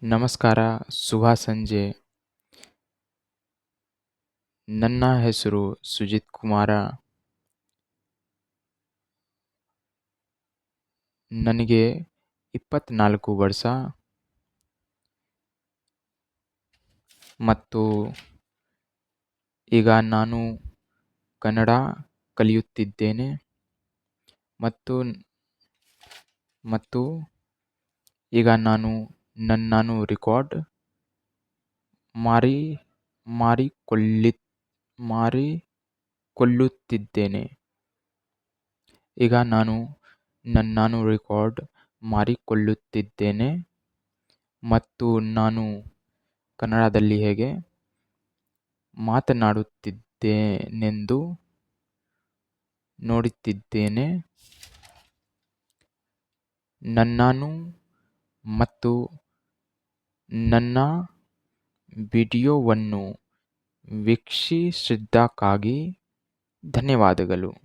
ನಮಸ್ಕಾರ, ಶುಭ ಸಂಜೆ. ನನ್ನ ಹೆಸರು ಸುಜಿತ್ ಕುಮಾರ. ನನಗೆ 24 ವರ್ಷ ಮತ್ತು ಈಗ ನಾನು ಕನ್ನಡ ಕಲಿಯುತ್ತಿದ್ದೇನೆ ಮತ್ತು ಈಗ ನಾನು ನನ್ನನ್ನು ರೆಕಾರ್ಡ್ ಮಾಡಿಕೊಳ್ಳುತ್ತಿದ್ದೇನೆ. ಈಗ ನಾನು ನನ್ನನ್ನು ರೆಕಾರ್ಡ್ ಮಾಡಿಕೊಳ್ಳುತ್ತಿದ್ದೇನೆ ಮತ್ತು ನಾನು ಕನ್ನಡದಲ್ಲಿ ಹೇಗೆ ಮಾತನಾಡುತ್ತಿದ್ದೇನೆಂದು ನೋಡುತ್ತಿದ್ದೇನೆ. ನನ್ನನ್ನು ಮತ್ತು ನನ್ನ ವಿಡಿಯೋವನ್ನು ವೀಕ್ಷಿಸಿದ್ದಕ್ಕಾಗಿ ಧನ್ಯವಾದಗಳು.